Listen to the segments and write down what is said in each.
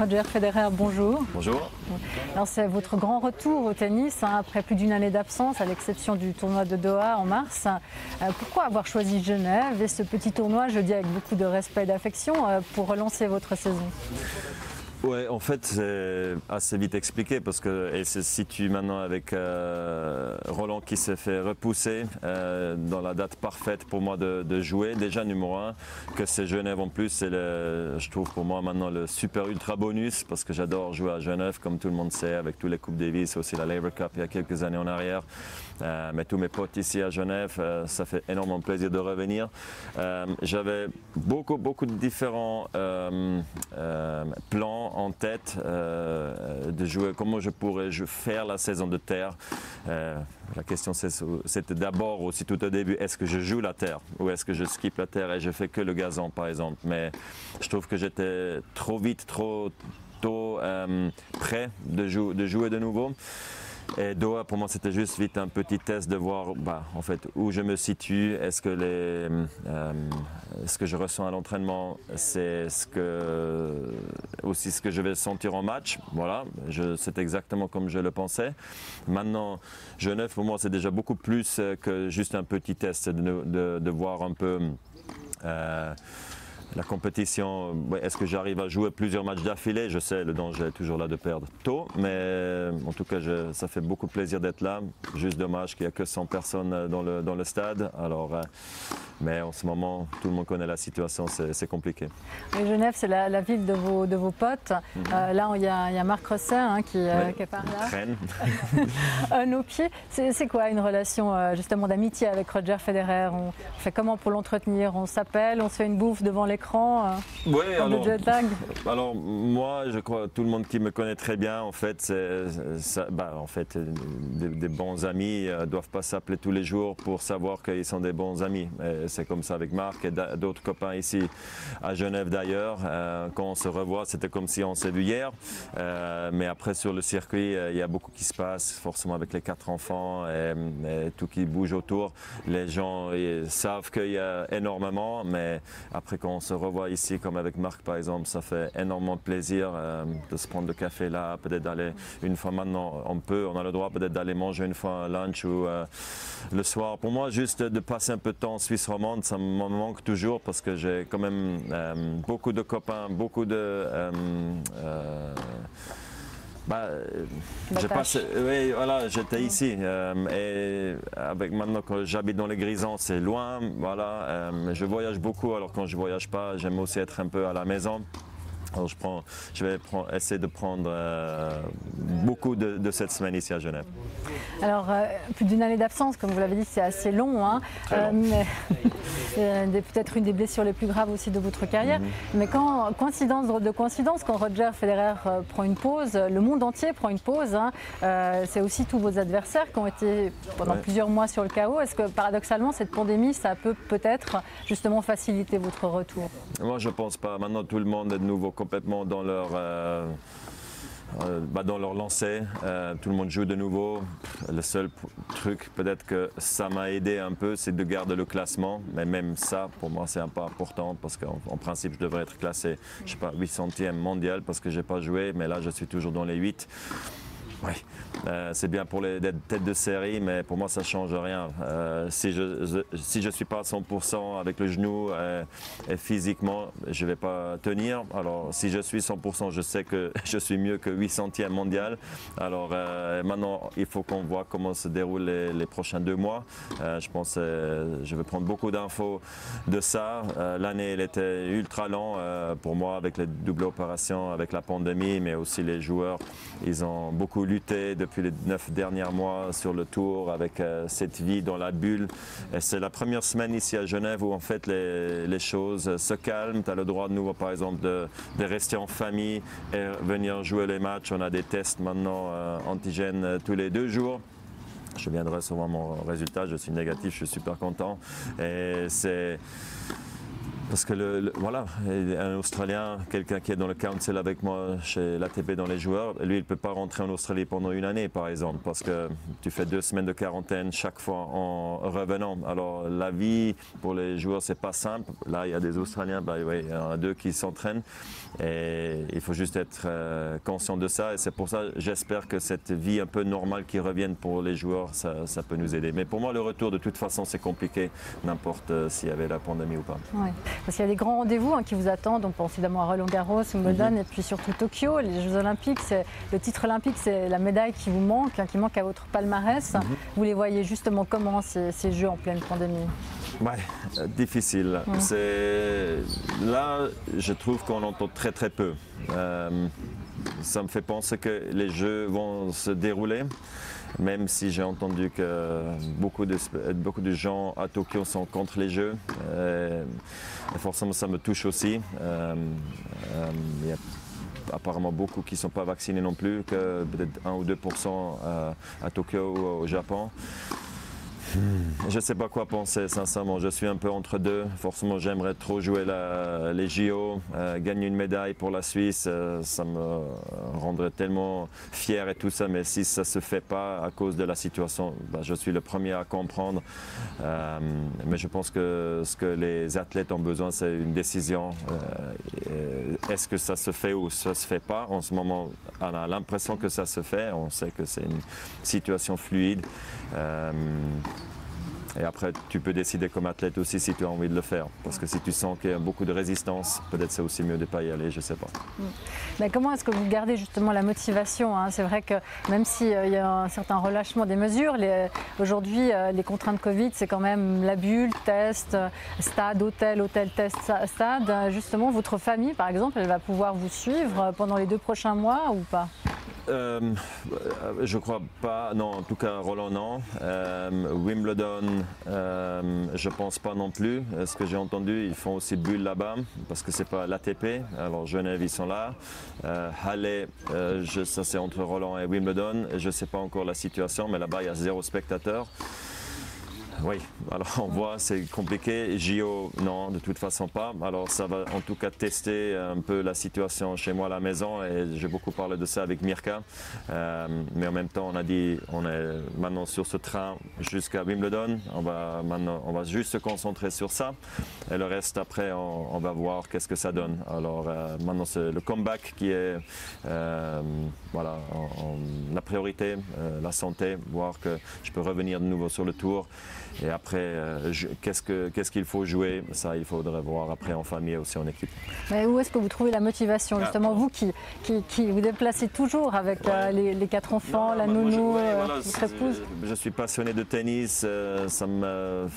Roger Federer, bonjour. Bonjour. Alors c'est votre grand retour au tennis après plus d'une année d'absence, à l'exception du tournoi de Doha en mars. Pourquoi avoir choisi Genève et ce petit tournoi, je dis avec beaucoup de respect et d'affection, pour relancer votre saison? Ouais, en fait, c'est assez vite expliqué parce qu'il se situe maintenant avec Roland qui s'est fait repousser dans la date parfaite pour moi de jouer. Déjà numéro 1, que c'est Genève en plus, c'est je trouve pour moi maintenant le super ultra bonus parce que j'adore jouer à Genève, comme tout le monde sait, avec tous les Coupes Davis, aussi la Laver Cup il y a quelques années en arrière. Mais tous mes potes ici à Genève, ça fait énormément plaisir de revenir. J'avais beaucoup de différents plans en tête de jouer, comment je pourrais faire la saison de terre. La question c'était d'abord aussi tout au début, est-ce que je joue la terre ou est-ce que je skippe la terre et je fais que le gazon par exemple. Mais je trouve que j'étais trop vite, trop tôt prêt de jouer de nouveau. Et Doha, pour moi, c'était juste vite un petit test de voir en fait, où je me situe. Est-ce que ce que je ressens à l'entraînement, c'est aussi ce que je vais sentir en match. Voilà, c'est exactement comme je le pensais. Maintenant, Genève, pour moi, c'est déjà beaucoup plus que juste un petit test de voir un peu la compétition. Est-ce que j'arrive à jouer plusieurs matchs d'affilée? Je sais, le danger est toujours là de perdre tôt, mais en tout cas, ça fait beaucoup de plaisir d'être là. Juste dommage qu'il n'y a que 100 personnes dans le stade. Alors, mais en ce moment, tout le monde connaît la situation, c'est compliqué. Et Genève, c'est la ville de vos potes. Là, il y a Marc Rosset qui est par là. Traîne. À nos pieds. C'est quoi une relation justement d'amitié avec Roger Federer? On fait comment pour l'entretenir? On s'appelle, on se fait une bouffe devant l'écran ouais, alors moi, je crois tout le monde qui me connaît très bien, en fait, des bons amis ne doivent pas s'appeler tous les jours pour savoir qu'ils sont des bons amis. C'est comme ça avec Marc et d'autres copains ici à Genève d'ailleurs. Quand on se revoit, c'était comme si on s'est vu hier. Mais après sur le circuit, il y a beaucoup qui se passe, forcément avec les 4 enfants et tout qui bouge autour. Les gens savent qu'il y a énormément, mais après quand on se revoit ici, comme avec Marc par exemple, ça fait énormément plaisir de se prendre le café là, peut-être d'aller une fois maintenant, on a le droit peut-être d'aller manger une fois un lunch ou le soir. Pour moi, juste de passer un peu de temps en Suisse romande, ça me manque toujours parce que j'ai quand même beaucoup de copains, beaucoup de... oui, voilà, j'étais ici et avec maintenant que j'habite dans les Grisons, c'est loin, voilà. Je voyage beaucoup, alors quand je voyage pas, j'aime aussi être un peu à la maison. Alors je vais essayer de prendre beaucoup de cette semaine ici à Genève. Alors, plus d'une année d'absence, comme vous l'avez dit, c'est assez long. Peut-être une des blessures les plus graves aussi de votre carrière. Mais coïncidence, quand Roger Federer prend une pause, le monde entier prend une pause. C'est aussi tous vos adversaires qui ont été pendant plusieurs mois sur le KO. Est-ce que paradoxalement, cette pandémie, ça peut peut-être justement faciliter votre retour? Moi, je ne pense pas. Maintenant, tout le monde est de nouveau complètement dans leur lancée, tout le monde joue de nouveau. Le seul truc peut-être que ça m'a aidé un peu, c'est de garder le classement, mais même ça pour moi c'est un pas important parce qu'en principe je devrais être classé, je sais pas, 800e mondial parce que j'ai pas joué, mais là je suis toujours dans les 8. Oui, c'est bien pour les têtes de série, mais pour moi ça ne change rien. Si je ne suis pas à 100% avec le genou et physiquement, je ne vais pas tenir. Alors si je suis 100%, je sais que je suis mieux que 800e mondial. Alors maintenant, il faut qu'on voit comment se déroulent les prochains 2 mois. Je pense que je vais prendre beaucoup d'infos de ça. L'année, elle était ultra lente pour moi avec les doubles opérations, avec la pandémie, mais aussi les joueurs, ils ont beaucoup lutté depuis les 9 derniers mois sur le tour avec cette vie dans la bulle. Et c'est la première semaine ici à Genève où en fait les choses se calment. Tu as le droit de nouveau par exemple de rester en famille et venir jouer les matchs. On a des tests maintenant antigènes tous les 2 jours. Je viens de recevoir mon résultat, je suis négatif, je suis super content. Et Parce que voilà, un Australien, quelqu'un qui est dans le council avec moi chez l'ATP dans les joueurs, lui, il ne peut pas rentrer en Australie pendant une année, par exemple, parce que tu fais 2 semaines de quarantaine chaque fois en revenant. Alors, la vie pour les joueurs, c'est pas simple. Là, il y a des Australiens, oui, il y en a 2 qui s'entraînent. Et il faut juste être conscient de ça. Et c'est pour ça, j'espère que cette vie un peu normale qui revienne pour les joueurs, ça peut nous aider. Mais pour moi, le retour, de toute façon, c'est compliqué, n'importe s'il y avait la pandémie ou pas. Ouais. Parce qu'il y a des grands rendez-vous qui vous attendent. On pense évidemment à Roland-Garros, Wimbledon et puis surtout Tokyo. Les Jeux Olympiques, le titre olympique, c'est la médaille qui vous manque, qui manque à votre palmarès. Vous les voyez justement comment ces Jeux en pleine pandémie? Ouais, difficile. Là, je trouve qu'on entend très très peu. Ça me fait penser que les Jeux vont se dérouler, même si j'ai entendu que beaucoup de gens à Tokyo sont contre les Jeux. Et forcément, ça me touche aussi. Il y a apparemment beaucoup qui ne sont pas vaccinés non plus, que peut-être 1 ou 2% à Tokyo ou au Japon. Je ne sais pas quoi penser, sincèrement. Je suis un peu entre deux. Forcément, j'aimerais trop jouer les JO, gagner une médaille pour la Suisse. Ça me rendrait tellement fier et tout ça. Mais si ça ne se fait pas à cause de la situation, je suis le premier à comprendre. Mais je pense que ce que les athlètes ont besoin, c'est une décision. Est-ce que ça se fait ou ça ne se fait pas? En ce moment, on a l'impression que ça se fait. On sait que c'est une situation fluide. Et après, tu peux décider comme athlète aussi si tu as envie de le faire. Parce que si tu sens qu'il y a beaucoup de résistance, peut-être c'est aussi mieux de ne pas y aller, je ne sais pas. Mais comment est-ce que vous gardez justement la motivation? C'est vrai que même s'il y a un certain relâchement des mesures, aujourd'hui, les contraintes Covid, c'est quand même la bulle, test, stade, hôtel, test, stade. Justement, votre famille, par exemple, elle va pouvoir vous suivre pendant les 2 prochains mois ou pas? Je crois pas, non, en tout cas Roland non. Wimbledon, je pense pas non plus. Ce que j'ai entendu, ils font aussi bulle là-bas parce que c'est pas l'ATP. Alors Genève, ils sont là. Halle, ça c'est entre Roland et Wimbledon. Je sais pas encore la situation, mais là-bas il y a 0 spectateurs. Oui, alors on voit, c'est compliqué. JO, non, de toute façon pas. Alors ça va en tout cas tester un peu la situation chez moi à la maison et j'ai beaucoup parlé de ça avec Mirka. Mais en même temps, on a dit, on est maintenant sur ce train jusqu'à Wimbledon. On va juste se concentrer sur ça. Et le reste, après, on va voir qu'est-ce que ça donne. Alors maintenant, c'est le comeback qui est voilà, la priorité, la santé, voir que je peux revenir de nouveau sur le tour. Et après, qu'est-ce qu'il faut jouer? Ça, il faudrait voir après en famille et aussi en équipe. Mais où est-ce que vous trouvez la motivation? Justement, vous qui vous déplacez toujours avec les 4 enfants, la nounou, votre épouse. Je suis passionné de tennis, ça me...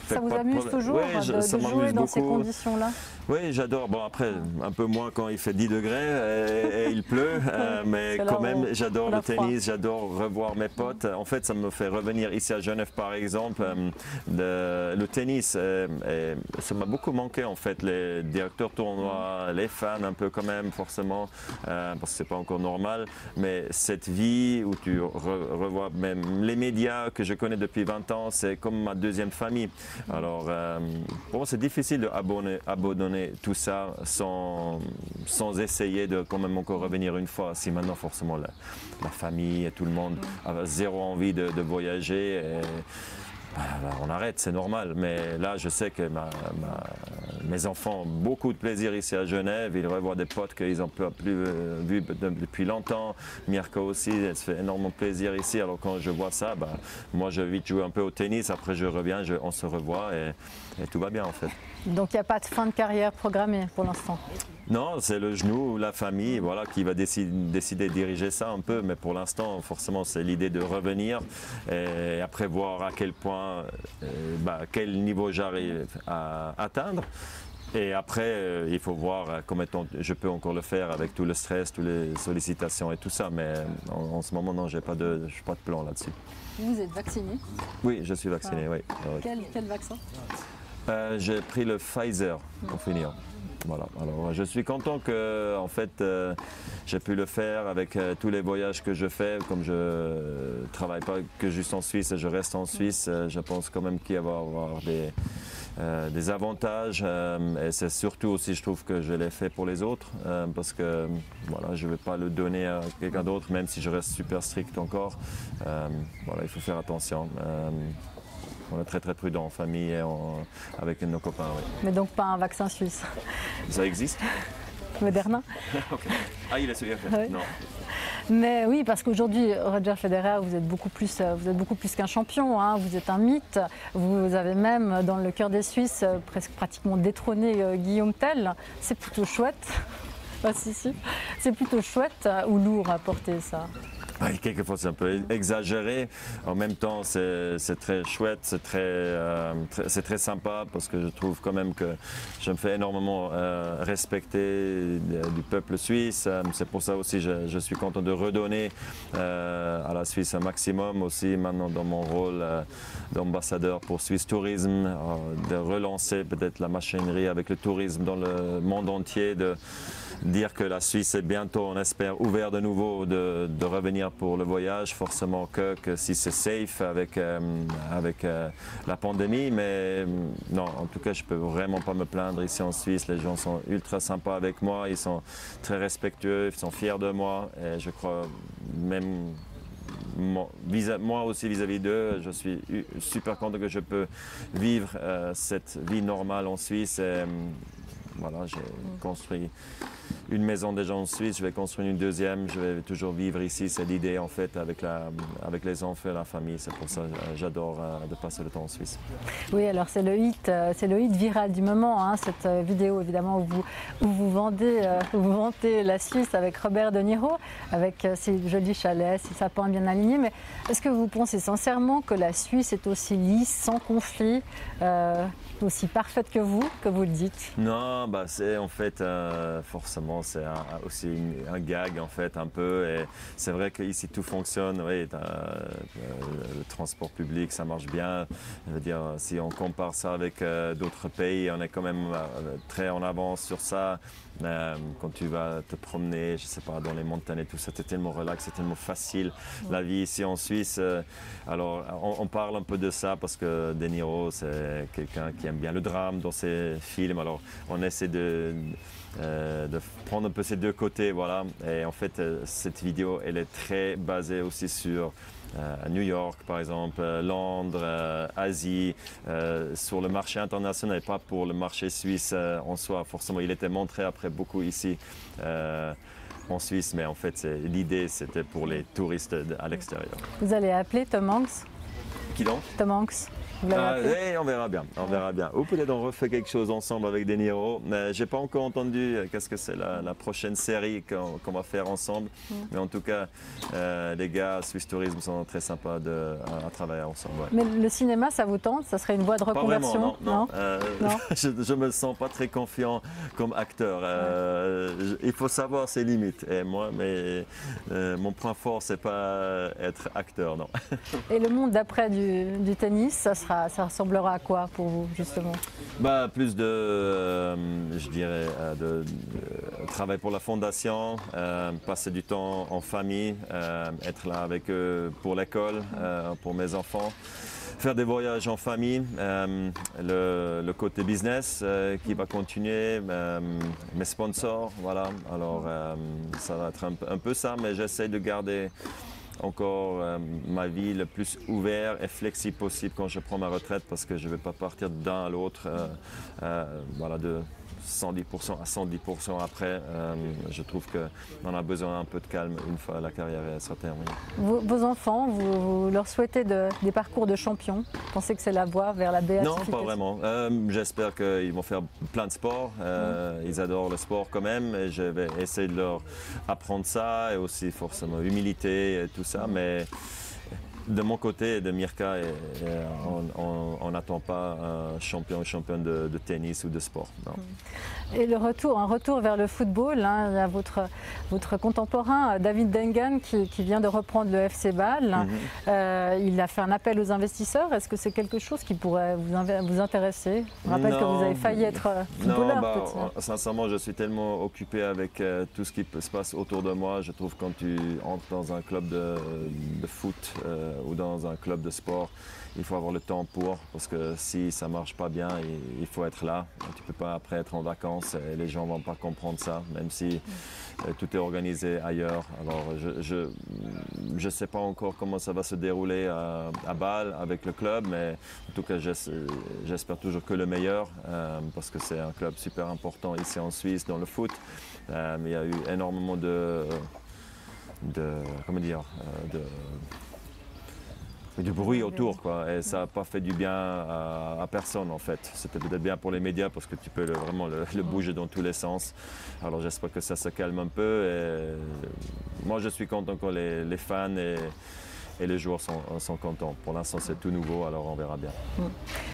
Ça vous amuse toujours de jouer dans ces conditions-là? Oui, j'adore. Bon, après, un peu moins quand il fait 10 degrés et il pleut, mais quand même, j'adore le tennis, j'adore revoir mes potes. En fait, ça me fait revenir ici à Genève, par exemple. Le tennis, ça m'a beaucoup manqué, en fait, les directeurs tournois, les fans, un peu quand même, forcément, parce que c'est pas encore normal. Mais cette vie où tu revois même les médias que je connais depuis 20 ans, c'est comme ma deuxième famille. Alors, pour moi, c'est difficile d'abandonner tout ça sans essayer de quand même encore revenir une fois. Si maintenant, forcément, la famille et tout le monde a 0 envie de voyager, on arrête, c'est normal. Mais là, je sais que mes enfants ont beaucoup de plaisir ici à Genève. Ils revoient des potes qu'ils n'ont plus vus depuis longtemps. Mirka aussi, elle se fait énormément plaisir ici. Alors quand je vois ça, moi, je vais vite jouer un peu au tennis. Après, je reviens, on se revoit et tout va bien en fait. Donc il n'y a pas de fin de carrière programmée pour l'instant? Non, c'est le genou, la famille, voilà, qui va décider de diriger ça un peu. Mais pour l'instant, forcément, c'est l'idée de revenir et après voir à quel point, quel niveau j'arrive à atteindre. Et après, il faut voir comment je peux encore le faire avec tout le stress, toutes les sollicitations et tout ça. Mais en ce moment, non, je n'ai pas de plan là-dessus. Vous êtes vacciné? Oui, je suis vacciné, oui. Quel vaccin? J'ai pris le Pfizer pour finir. Voilà. Alors, je suis content que, en fait, j'ai pu le faire avec tous les voyages que je fais. Comme je ne travaille pas que juste en Suisse et je reste en Suisse, je pense quand même qu'il va y avoir des avantages et c'est surtout aussi, je trouve que je l'ai fait pour les autres parce que voilà, je ne vais pas le donner à quelqu'un d'autre, même si je reste super strict encore. Voilà, il faut faire attention. On est très très prudent en famille et avec nos copains. Oui. Mais donc pas un vaccin suisse. Ça existe? Moderna. Okay. Ah, il est celui oui. Non. Mais oui, parce qu'aujourd'hui, Roger Federer, vous êtes beaucoup plus qu'un champion, hein, vous êtes un mythe. Vous avez même, dans le cœur des Suisses, presque pratiquement détrôné Guillaume Tell. C'est plutôt chouette. Ah, si. C'est plutôt chouette ou lourd à porter ça? Quelquefois c'est un peu exagéré, en même temps c'est très chouette, c'est très sympa parce que je trouve quand même que je me fais énormément respecter du peuple suisse. C'est pour ça aussi je suis content de redonner à la Suisse un maximum aussi maintenant dans mon rôle d'ambassadeur pour Swiss Tourism, de relancer peut-être la machinerie avec le tourisme dans le monde entier, de dire que la Suisse est bientôt, on espère, ouvert de nouveau, de revenir pour le voyage, forcément que si c'est safe avec la pandémie, mais non, en tout cas je peux vraiment pas me plaindre ici en Suisse, les gens sont ultra sympas avec moi, ils sont très respectueux, ils sont fiers de moi et je crois même moi aussi vis-à-vis d'eux, je suis super content que je peux vivre cette vie normale en Suisse et voilà, j'ai construit une maison déjà en Suisse, je vais construire une deuxième, je vais toujours vivre ici, c'est l'idée en fait avec les enfants et la famille, c'est pour ça que j'adore de passer le temps en Suisse. Oui, alors c'est le hit viral du moment, hein, cette vidéo évidemment où vous vantez la Suisse avec Robert De Niro, avec ses jolis chalets, ses sapins bien alignés, mais est-ce que vous pensez sincèrement que la Suisse est aussi lisse, sans conflit, aussi parfaite que vous le dites? Non, c'est en fait forcément c'est aussi un gag en fait un peu et c'est vrai qu'ici tout fonctionne, oui, le transport public ça marche bien, je veux dire si on compare ça avec d'autres pays on est quand même très en avance sur ça. Quand tu vas te promener, je sais pas, dans les montagnes et tout ça, c'est tellement relax, c'est tellement facile la vie ici en Suisse. Alors on parle un peu de ça parce que De Niro c'est quelqu'un qui aime bien le drame dans ses films. Alors on essaie de prendre un peu ces deux côtés, voilà. Et en fait cette vidéo elle est très basée aussi sur New York par exemple, Londres, Asie, sur le marché international et pas pour le marché suisse en soi. Forcément, il était montré après beaucoup ici en Suisse, mais en fait, l'idée c'était pour les touristes à l'extérieur. Vous allez appeler Tom Hanks? Qui donc? Tom Hanks. On verra bien, Ou peut-être on refait quelque chose ensemble avec De Niro. J'ai pas encore entendu qu'est-ce que c'est la prochaine série qu'on va faire ensemble. Mais en tout cas, les gars Swiss Tourism sont très sympas à travailler ensemble. Ouais. Mais le cinéma, ça vous tente? Ça serait une voie de reconversion? Pas vraiment, non. Je me sens pas très confiant comme acteur. Il faut savoir ses limites. Et moi, mon point fort, c'est pas être acteur, non. Et le monde d'après du tennis, ça ressemblera à quoi pour vous, justement? Plus je dirais, de travail pour la fondation, passer du temps en famille, être là avec eux pour l'école, pour mes enfants. Faire des voyages en famille, le côté business qui va continuer, mes sponsors, voilà. Alors ça va être un peu ça, mais j'essaie de garder encore ma vie le plus ouverte et flexible possible quand je prends ma retraite parce que je ne vais pas partir d'un à l'autre voilà, de 110% à 110% après. Je trouve qu'on a besoin un peu de calme une fois la carrière sera terminée. Vos enfants, vous leur souhaitez des parcours de champion? Vous pensez que c'est la voie vers la béatification? Non, pas vraiment. J'espère qu'ils vont faire plein de sports. Ils adorent le sport quand même et je vais essayer de leur apprendre ça et aussi forcément humilité et tout ça. Mais de mon côté, de Mirka, on n'attend pas un champion ou championne de tennis ou de sport. Non. Et un retour vers le football, hein, il y a votre contemporain David Dengan qui vient de reprendre le FC Bâle. Il a fait un appel aux investisseurs. Est-ce que c'est quelque chose qui pourrait vous intéresser? Je rappelle que vous avez failli être footballeur. Sincèrement, je suis tellement occupé avec tout ce qui se passe autour de moi. Je trouve que quand tu entres dans un club de foot ou dans un club de sport, il faut avoir le temps pour, parce que si ça ne marche pas bien, il faut être là. Tu ne peux pas après être en vacances et les gens ne vont pas comprendre ça, même si tout est organisé ailleurs. Alors je ne sais pas encore comment ça va se dérouler à Bâle avec le club, mais en tout cas j'espère toujours que le meilleur, parce que c'est un club super important ici en Suisse dans le foot. Il y a eu énormément du bruit autour, quoi, et ça n'a pas fait du bien à personne en fait. C'était peut-être bien pour les médias parce que tu peux vraiment le bouger dans tous les sens. Alors j'espère que ça se calme un peu. Et moi je suis content que les fans et les joueurs sont contents. Pour l'instant c'est tout nouveau, alors on verra bien.